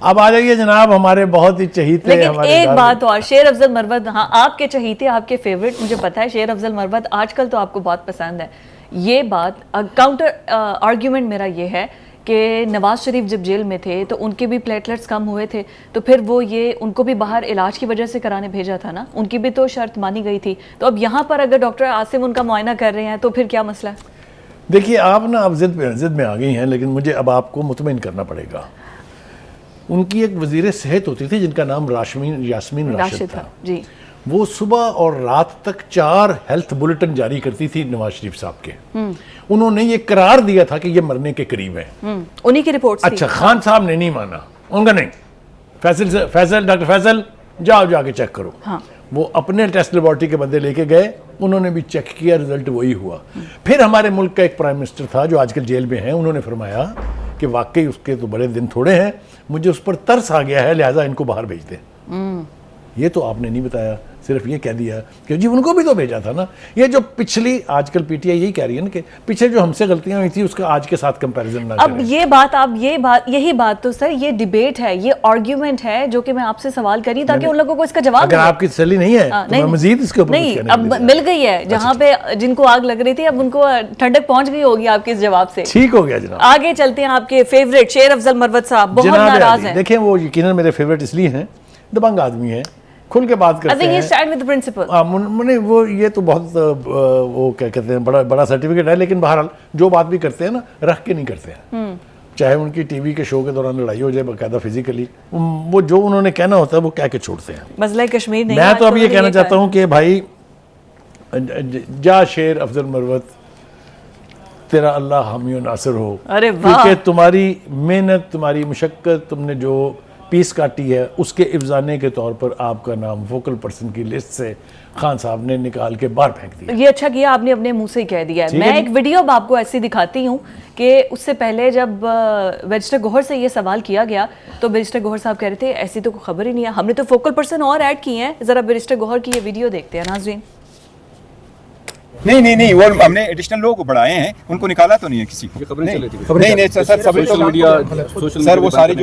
اب آ جائیے جناب ہمارے بہت ہی چہیتے. لیکن ایک بات اور، شیر افضل مروت، ہاں آپ کے چہیتے، آپ کے فیورٹ، مجھے پتا ہے شیر افضل مروت آج کل تو آپ کو بہت پسند ہے. یہ بات کاؤنٹر آرگیومنٹ میرا یہ ہے کہ نواز شریف جب جیل میں تھے تو ان کے بھی پلیٹلیٹس کم ہوئے تھے، تو پھر وہ ان کو بھی باہر علاج کی وجہ سے کرانے بھیجا تھا نا، ان کی بھی تو شرط مانی گئی تھی. تو اب یہاں پر اگر ڈاکٹر عاصم ان کا معائنہ کر رہے ہیں تو پھر کیا مسئلہ ہے؟ دیکھیے آپ نا اب ضد میں آ گئی ہیں، لیکن مجھے اب آپ کو مطمئن کرنا پڑے گا. ان کی ایک وزیر صحت ہوتی تھی جن کا نام یاسمین راشد تھا جی. وہ صبح اور رات تک 4 ہیلتھ بلیٹن جاری کرتی تھی نواز شریف صاحب کے. انہوں نے یہ قرار دیا تھا کہ یہ مرنے کے قریب ہیں. انہی کی رپورٹس تھی. اچھا خان صاحب نے نہیں مانا، ان کا نہیں، فیصل ڈاکٹر فیصل جاؤ جا کے چیک کرو. وہ اپنے ٹیسٹ لیبارٹری کے بندے لے کے گئے، انہوں نے بھی چیک کیا، رزلٹ وہی ہوا. پھر ہمارے ملک کا ایک پرائم منسٹر تھا جو آج کل جیل میں ہیں، انہوں نے فرمایا کہ واقعی اس کے تو بڑے دن تھوڑے ہیں، مجھے اس پر ترس آ گیا ہے، لہٰذا ان کو باہر بھیج دیں. یہ تو آپ نے نہیں بتایا، صرف یہ کہہ دیا کہ جی ان کو بھی تو بھیجا تھا نا. یہ جو پچھلی آج کل پی ٹی آئی یہی کہہ رہی ہے نا کہ پیچھے جو ہم سے غلطیاں ہوئی تھیں اس کا آج کے ساتھ کمپیریزن نہ کریں. اب یہی بات تو سر یہ ڈیبیٹ ہے، یہ آرگیومنٹ ہے جو کہ میں آپ سے سوال کری تاکہ ان لوگوں کو اس کا جواب اگر آپ کی تسلی نہیں ہے تو میں مزید اس کے اوپر نہیں، اب مل گئی ہے. جہاں پہ جن کو آگ لگ رہی تھی اب ان کو ٹھنڈک پہنچ گئی ہوگی آپ کے اس جواب سے. ٹھیک ہو گیا جناب. آگے چلتے ہیں. آپ کے فیوریٹ شیر افضل مروت صاحب بہت ناراض ہیں. دیکھیں وہ یقیناً میرے فیوریٹ اس لیے ہیں، دبنگ آدمی ہیں، کھل کے بات کرتے ہیں. وہ یہ تو بہت وہ کیا کہتے ہیں بڑا سرٹیفکیٹ ہے، لیکن بہرحال جو بات بھی کرتے ہیں نا رکھ کے نہیں کرتے ہیں. چاہے ان کی ٹی وی کے شو کے دوران لڑائی ہو جائے باقاعدہ فزیکلی، وہ جو انہوں نے کہنا ہوتا ہے وہ کہہ کے چھوڑتے ہیں. مسئلہ کشمیر نہیں. میں تو اب یہ کہنا چاہتا ہوں کہ بھائی جا شیر افضل مروت، تیرا اللہ حامی و ناصر ہو، کیونکہ تمہاری محنت، تمہاری مشقت، تم نے جو پیس کاٹی ہے اس کے افزانے کے طور پر آپ کا نام فوکل پرسن کی لسٹ سے خان صاحب نے نکال کے باہر پھینک دیا. یہ اچھا کیا آپ نے اپنے منہ سے ہی کہہ دیا ہے. میں ایک ویڈیو اب آپ کو ایسی دکھاتی ہوں کہ اس سے پہلے جب بیرسٹر گوہر سے یہ سوال کیا گیا تو بیرسٹر گوہر صاحب کہہ رہے تھے ایسی تو کوئی خبر ہی نہیں ہے، ہم نے تو فوکل پرسن اور ایڈ کی ہیں. ذرا بیرسٹر گوہر کی یہ ویڈیو دیکھتے ہیں ناظرین. نہیں وہ ہم نے ایڈیشنل لوگ بڑھائے ہیں، ان کو نکالا تو نہیں ہے کسی کو. نہیں سر وہ ساری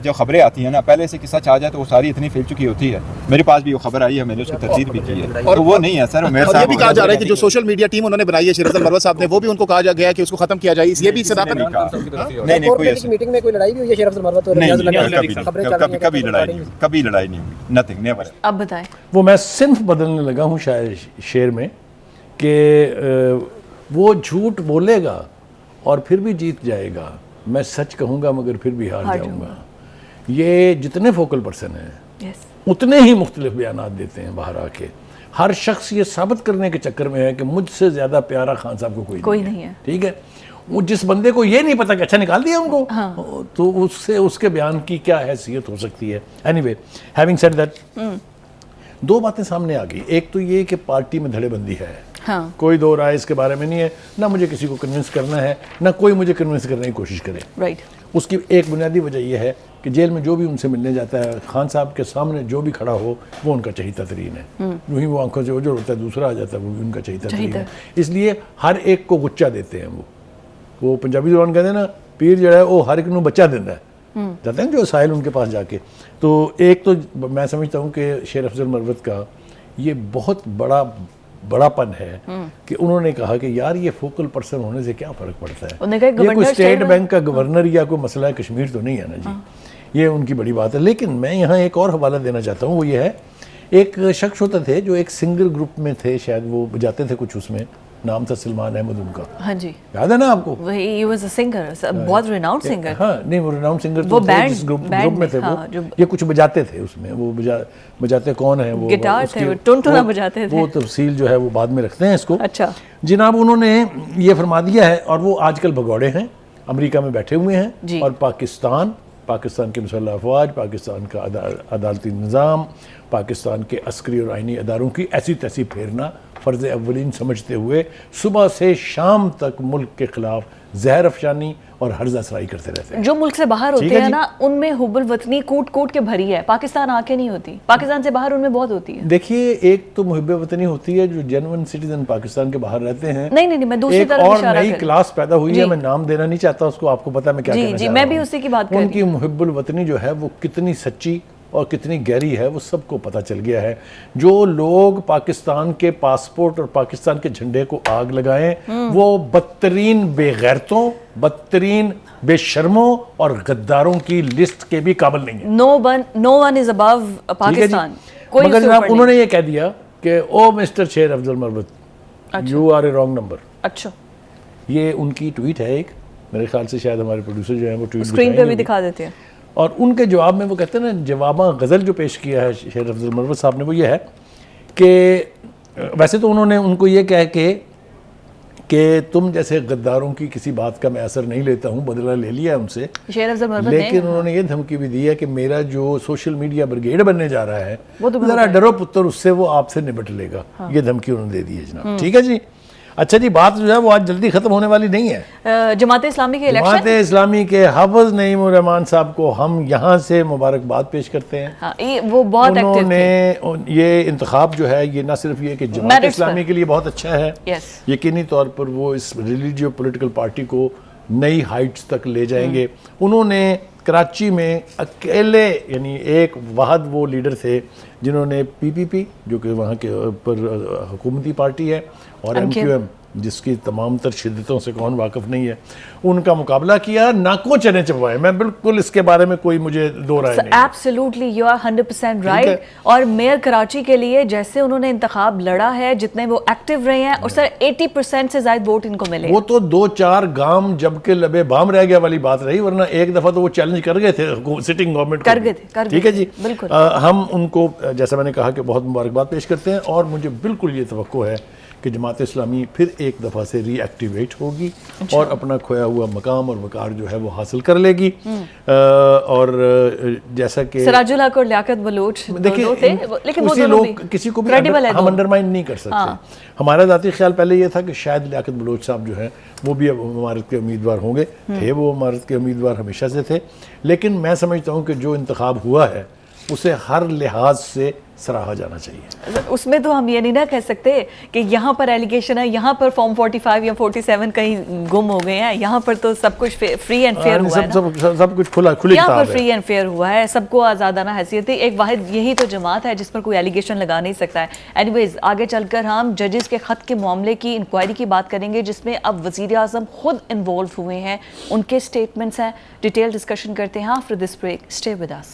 جو خبریں آتی ہیں نا پہلے سے قصہ آ جائے تو وہ ساری اتنی پھیل چکی ہوتی ہے. میرے پاس بھی وہ خبر آئی ہے، میں نے اس کی تفسیر بھی کی ہے، اور وہ نہیں ہے سر. یہ بھی کہا جا رہا ہے کہ جو سوشل میڈیا ٹیم انہوں نے بنائی ہے شیر افضل مروت صاحب نے، وہ بھی ان کو کہا گیا کہ اس کو ختم کیا جائے. یہ بھی صداقت نہیں کوئی ایسی میٹنگ میں کوئی لڑائی بھی ہوئی ہے شیر افضل مروت اور کبھی لڑائی نہیں ہوئی. Nothing never. اب بتائیں. وہ میں صنف بدلنے لگا ہوں شعر میں کہ وہ جھوٹ بولے گا اور پھر بھی جیت جائے گا، میں سچ کہوں گا مگر پھر بھی ہار جاؤں گا. یہ جتنے فوکل پرسن ہیں اتنے ہی مختلف بیانات دیتے ہیں باہر آ کے. ہر شخص یہ ثابت کرنے کے چکر میں ہے کہ مجھ سے زیادہ پیارا خان صاحب کو کوئی نہیں ہے. ٹھیک ہے، وہ جس بندے کو یہ نہیں پتا کہ اچھا نکال دیا ان کو، تو اس کے بیان کی کیا حیثیت ہو سکتی ہے. Any way having said that, 2 باتیں سامنے آ گئی. ایک تو یہ کہ پارٹی میں دھڑے بندی ہے، کوئی دو رائے اس کے بارے میں نہیں ہے، نہ مجھے کسی کو کنونس کرنا ہے، نہ کوئی مجھے کنونس کرنے کی کوشش کرے. اس کی ایک بنیادی وجہ یہ ہے کہ جیل میں جو بھی ان سے ملنے جاتا ہے خان صاحب کے سامنے جو بھی کھڑا ہو وہ ان کا چہیتا ترین ہے. جو ہی وہ آنکھوں سے اوجھل ہوتا ہے دوسرا آ جاتا ہے وہ بھی ان کا چہیتا ترین ہے. اس لیے ہر ایک کو گچا دیتے ہیں. وہ پنجابی زبان کہتے ہیں نا، پیر جو ہے وہ ہر ایک نو بچہ دیتا ہے، جاتے ہیں جو سائل ان کے پاس جا کے. تو ایک تو میں سمجھتا ہوں کہ شیر افضل مروت کا یہ بہت بڑا پن ہے کہ انہوں نے کہا کہ یار یہ فوکل پرسن ہونے سے کیا فرق پڑتا ہے، یہ کوئی اسٹیٹ بینک کا گورنر یا کوئی مسئلہ کشمیر تو نہیں ہے نا جی. یہ ان کی بڑی بات ہے. لیکن میں یہاں ایک اور حوالہ دینا چاہتا ہوں، وہ یہ ہے ایک شخص ہوتے تھے جو ایک سنگر گروپ میں تھے، شاید وہ بجاتے تھے کچھ، اس میں نام تھا سلمان احمد ان کا. ہاں جی یاد ہے نا آپ کو؟ ہی واز اے سنگر، بہت ریناؤنڈ سنگر. ہاں نہیں وہ ریناؤنڈ سنگر تو تھے جس گروپ میں تھے وہ، یہ کچھ بجاتے تھے اس میں. وہ بجاتے کون ہیں؟ وہ گٹار تھے، ٹنٹنا بجاتے تھے. وہ تفصیل جو ہے وہ بعد میں رکھتے ہیں اس کو. اچھا جناب انہوں نے یہ فرما دیا ہے، اور وہ آج کل بھگوڑے ہیں، امریکہ میں بیٹھے ہوئے ہیں، اور پاکستان کی مسلح افواج، پاکستان کا عدالتی نظام، پاکستان کے عسکری اور آئینی اداروں کی ایسی تیسی پھیرنا فرض اولین سمجھتے ہوئے صبح سے شام تک ملک کے خلاف زہر افشانی اور ہرزہ سرائی کرتے رہتے ہیں. جو ملک سے باہر ہوتے ہیں نا ان میں حب الوطنی کوٹ کوٹ کے بھری ہے. پاکستان آنکھیں نہیں ہوتی, پاکستان سے باہر ان میں بہت ہوتی ہے. دیکھیے ایک تو محب وطنی ہوتی ہے جو جنون سٹیزن پاکستان کے باہر رہتے ہیں. نہیں میں دوسری ایک طرف اور اشارہ نئی کلاس پیدا ہوئی ہے, میں نام دینا نہیں چاہتا اس کو, آپ کو پتا میں کیا کہنا چاہ رہا ہوں. میں بھی اسی کی بات کر رہی ہوں. ان کی محب الوطنی جو ہے وہ کتنی سچی اور کتنی گہری ہے وہ سب کو پتہ چل گیا ہے. جو لوگ پاکستان کے پاسپورٹ اور پاکستان کے جھنڈے کو آگ لگائیں وہ بدترین بے غیرتوں, بدترین بے شرموں اور غداروں کی لسٹ کے بھی قابل نہیں ہیں. No one is above Pakistan. مگر جناب انہوں نے یہ کہہ دیا کہ او mister Sher Afzal Marwat you are a wrong number. اچھا یہ ان کی ٹویٹ ہے ایک, میرے خیال سے شاید ہمارے پروڈیوسر جو ہیں وہ ٹویٹ اسکرین پہ بھی دکھا دیتے ہیں. اور ان کے جواب میں وہ کہتے ہیں نا, جواباں غزل جو پیش کیا ہے شیر افضل مروت صاحب نے وہ یہ ہے کہ ویسے تو انہوں نے ان کو یہ کہہ کے کہ تم جیسے غداروں کی کسی بات کا میں اثر نہیں لیتا ہوں, بدلہ لے لیا ان سے, شیر افضل مروت لیکن انہوں نے یہ دھمکی بھی دی ہے کہ میرا جو سوشل میڈیا بریگیڈ بننے جا رہا ہے ذرا ڈرو پتر, اس سے وہ آپ سے نبٹ لے گا. یہ دھمکی انہوں نے دے دی ہے جناب. ٹھیک ہے جی. اچھا جی, بات جو ہے وہ آج جلدی ختم ہونے والی نہیں ہے. جماعت اسلامی کے الیکشن, جماعت اسلامی کے حافظ نعیم الرحمان صاحب کو ہم یہاں سے مبارکباد پیش کرتے ہیں. وہ بہت ایکٹیو انہوں نے یہ انتخاب جو ہے یہ نہ صرف یہ کہ جماعت اسلامی کے لیے بہت اچھا ہے, یقینی طور پر وہ اس ریلیجیو پولیٹیکل پارٹی کو نئی ہائٹس تک لے جائیں گے. انہوں نے کراچی میں اکیلے, یعنی ایک واحد وہ لیڈر تھے جنہوں نے PPP جو کہ وہاں کے پر حکومتی پارٹی ہے, اور MQM جس کی تمام تر شدتوں سے کون واقف نہیں ہے, ان کا مقابلہ کیا, ناکوں چنے چبوائے. میں بالکل اس کے بارے میں کوئی مجھے دو رائے نہیں. Absolutely you are 100% right. اور میئر کراچی کے لیے جیسے انہوں نے انتخاب لڑا ہے, جتنے وہ ایکٹیو رہے ہیں, اور سر 80% سے زائد ووٹ ان کو ملے. وہ تو 2-4 گام جب کے لبے بام رہ گیا والی بات رہی, ورنہ ایک دفعہ تو وہ چیلنج کر گئے تھے سٹنگ گورنمنٹ کر گئے تھے. ٹھیک ہے جی, بالکل. ہم ان کو جیسا میں نے کہا کہ بہت مبارکباد پیش کرتے ہیں, اور مجھے بالکل یہ توقع ہے کہ جماعت اسلامی پھر ایک دفعہ سے ری ایکٹیویٹ ہوگی اور اپنا کھویا ہوا مقام اور وقار جو ہے وہ حاصل کر لے گی. اور جیسا کہ سراج الحق اور لیاقت بلوچ دونوں تھے, لیکن وہ لوگ کسی کو بھی ہم انڈرمائن نہیں کر سکتے. ہمارا ذاتی خیال پہلے یہ تھا کہ شاید لیاقت بلوچ صاحب جو ہیں وہ بھی اب امارت کے امیدوار ہوں گے. تھے وہ امارت کے امیدوار ہمیشہ سے تھے, لیکن میں سمجھتا ہوں کہ جو انتخاب ہوا ہے اسے ہر لحاظ سے سراہا جانا چاہیے. اس میں تو ہم یہ نہیں نہ کہہ سکتے کہ یہاں پر ایلیگیشن ہے, یہاں پر فارم 45 یا 47 کہیں گم ہو گئے ہیں. یہاں پر تو سب کچھ فری اینڈ فیئر ہوا ہے نا, سب کچھ کھلی کتاب ہے. یہاں پر فری اینڈ فیئر ہوا ہے, سب کو آزادانہ حیثیت ہے. ایک واحد یہی تو جماعت ہے جس پر کوئی ایلیگیشن لگا نہیں سکتا ہے. اینی ویز آگے چل کر ہم ججز کے خط کے معاملے کی انکوائری کی بات کریں گے, جس میں اب وزیر اعظم خود انوالو ہوئے ہیں, ان کے سٹیٹمنٹس ہیں. ڈیٹیل ڈسکشن کرتے ہیں after this break. Stay with us.